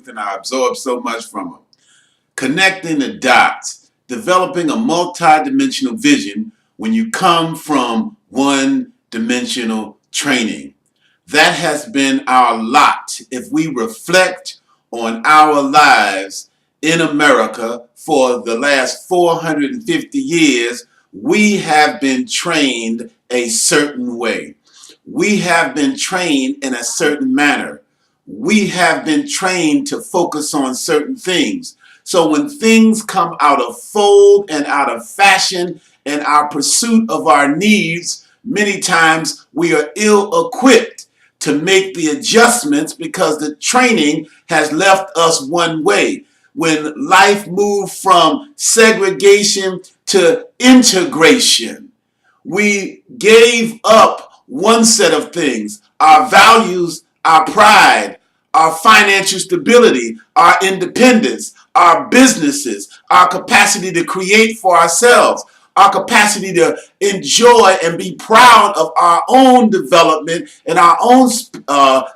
truth, and I absorb so much from them. Connecting the dots, developing a multidimensional vision when you come from one-dimensional training. That has been our lot if we reflect on our lives in America for the last 450 years. We have been trained a certain way. We have been trained in a certain manner. We have been trained to focus on certain things. So when things come out of fold and out of fashion in our pursuit of our needs, many times we are ill-equipped to make the adjustments because the training has left us one way. When life moved from segregation to integration, we gave up one set of things: our values, our pride, our financial stability, our independence, our businesses, our capacity to create for ourselves, our capacity to enjoy and be proud of our own development and our own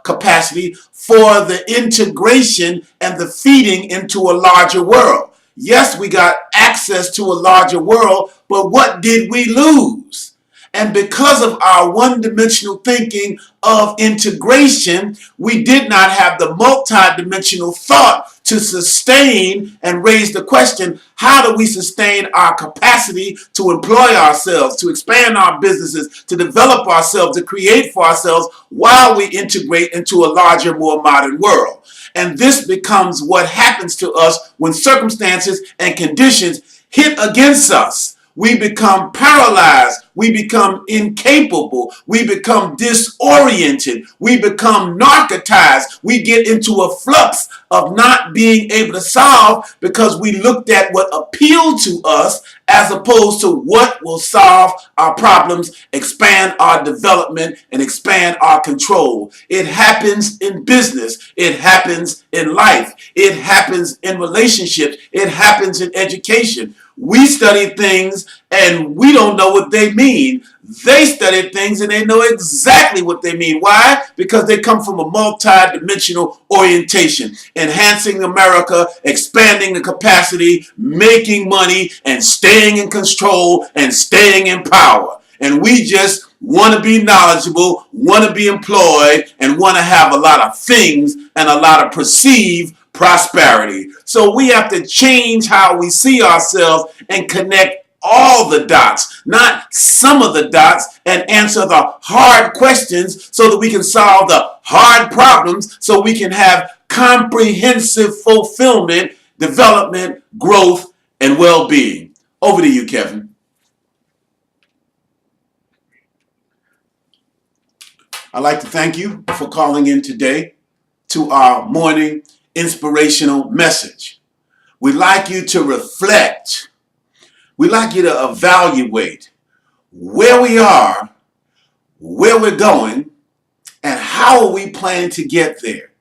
capacity for the integration and the feeding into a larger world. Yes, we got access to a larger world, but what did we lose? And because of our one-dimensional thinking of integration, we did not have the multi-dimensional thought to sustain and raise the question: how do we sustain our capacity to employ ourselves, to expand our businesses, to develop ourselves, to create for ourselves while we integrate into a larger, more modern world? And this becomes what happens to us when circumstances and conditions hit against us. We become paralyzed. We become incapable. We become disoriented. We become narcotized. We get into a flux of not being able to solve because we looked at what appealed to us as opposed to what will solve our problems, expand our development, and expand our control. It happens in business. It happens in life. It happens in relationships. It happens in education. We study things and we don't know what they mean. They study things and they know exactly what they mean. Why? Because they come from a multi-dimensional orientation. Enhancing America, expanding the capacity, making money, and staying in control and staying in power. And we just want to be knowledgeable, want to be employed, and want to have a lot of things and a lot of perceived prosperity. So we have to change how we see ourselves and connect all the dots, not some of the dots, and answer the hard questions so that we can solve the hard problems, so we can have comprehensive fulfillment, development, growth, and well-being. Over to you, Kevin. I'd like to thank you for calling in today to our morning inspirational message. We'd like you to reflect. We'd like you to evaluate where we are, where we're going, and how are we planning to get there.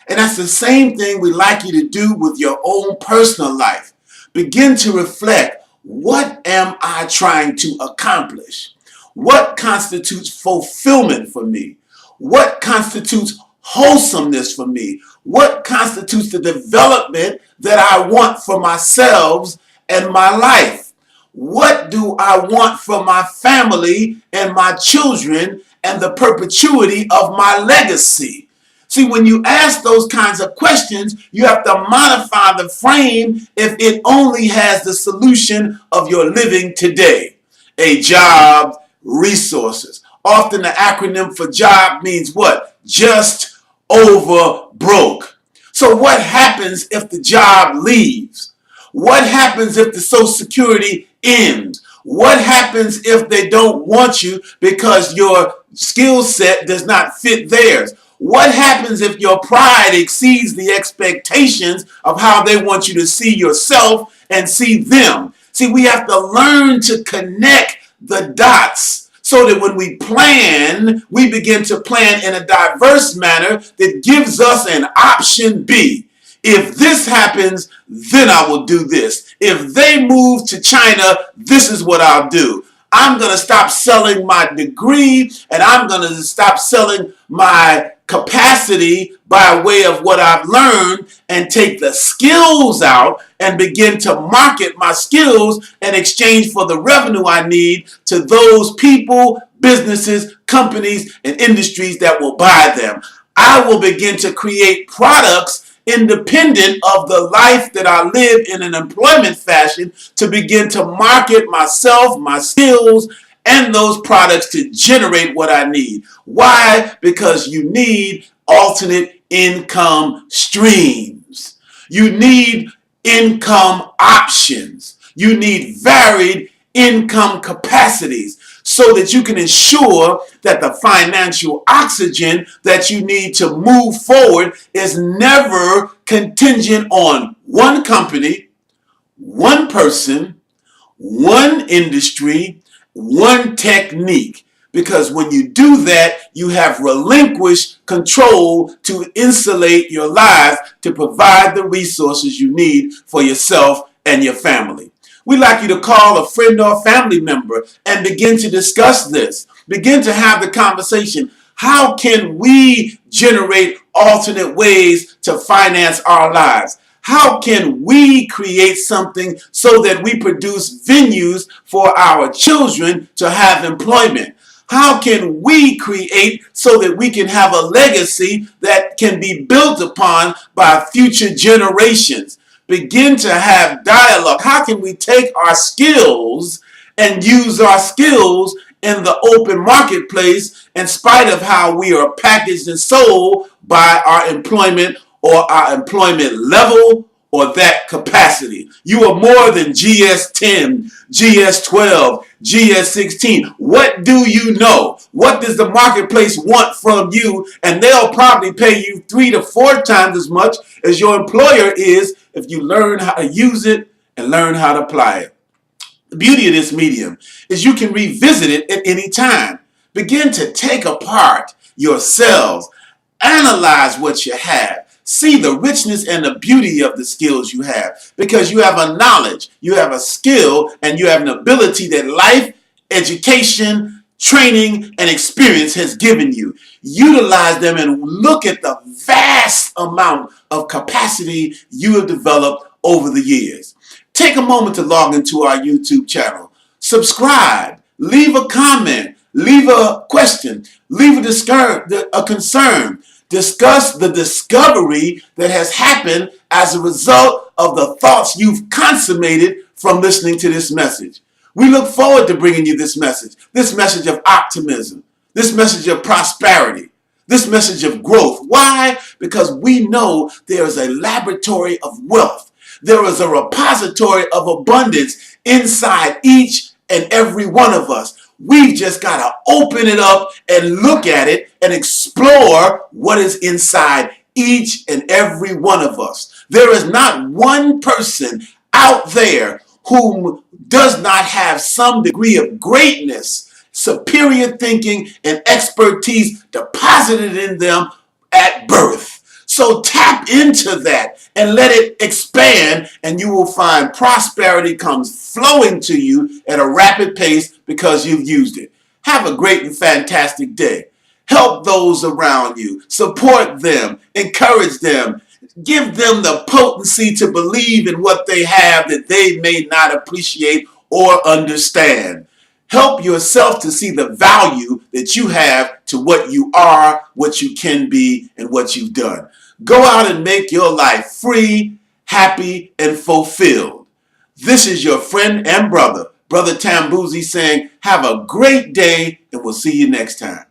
And that's the same thing we'd like you to do with your own personal life. Begin to reflect: what am I trying to accomplish? What constitutes fulfillment for me? What constitutes wholesomeness for me? What constitutes the development that I want for myself and my life? What do I want for my family and my children and the perpetuity of my legacy? See, when you ask those kinds of questions, you have to modify the frame if it only has the solution of your living today. A job, resources. Often the acronym for job means what? Just over broke. So what happens if the job leaves? What happens if the Social Security ends? What happens if they don't want you because your skill set does not fit theirs? What happens if your pride exceeds the expectations of how they want you to see yourself and see them? See, we have to learn to connect the dots so that when we plan, we begin to plan in a diverse manner that gives us an option B. If this happens, then I will do this. If they move to China, this is what I'll do. I'm going to stop selling my degree, and I'm going to stop selling my capacity by way of what I've learned and take the skills out and begin to market my skills in exchange for the revenue I need to those people, businesses, companies, and industries that will buy them. I will begin to create products independent of the life that I live in an employment fashion to begin to market myself, my skills, and those products to generate what I need. Why? Because you need alternate income streams. You need income options. You need varied income capacities so that you can ensure that the financial oxygen that you need to move forward is never contingent on one company, one person, one industry, one technique. Because when you do that, you have relinquished control to insulate your life to provide the resources you need for yourself and your family. We'd like you to call a friend or a family member and begin to discuss this. Begin to have the conversation. How can we generate alternate ways to finance our lives? How can we create something so that we produce venues for our children to have employment? How can we create so that we can have a legacy that can be built upon by future generations? Begin to have dialogue. How can we take our skills and use our skills in the open marketplace in spite of how we are packaged and sold by our employment or our employment level or that capacity? You are more than GS10, GS12, GS16. What do you know? What does the marketplace want from you? And they'll probably pay you 3 to 4 times as much as your employer is if you learn how to use it and learn how to apply it. The beauty of this medium is you can revisit it at any time. Begin to take apart yourselves, analyze what you have. See the richness and the beauty of the skills you have, because you have a knowledge, you have a skill, and you have an ability that life, education, training, and experience has given you. Utilize them and look at the vast amount of capacity you have developed over the years. Take a moment to log into our YouTube channel. Subscribe, leave a comment, leave a question, leave a concern. Discuss the discovery that has happened as a result of the thoughts you've consummated from listening to this message. We look forward to bringing you this message of optimism, this message of prosperity, this message of growth. Why? Because we know there is a laboratory of wealth. There is a repository of abundance inside each and every one of us. We've just got to open it up and look at it and explore what is inside each and every one of us. There is not one person out there who does not have some degree of greatness, superior thinking, and expertise deposited in them at birth. So tap into that and let it expand, and you will find prosperity comes flowing to you at a rapid pace because you've used it. Have a great and fantastic day. Help those around you. Support them. Encourage them. Give them the potency to believe in what they have that they may not appreciate or understand. Help yourself to see the value that you have to what you are, what you can be, and what you've done. Go out and make your life free, happy, and fulfilled. This is your friend and brother, Brother Tambuzi, saying, have a great day, and we'll see you next time.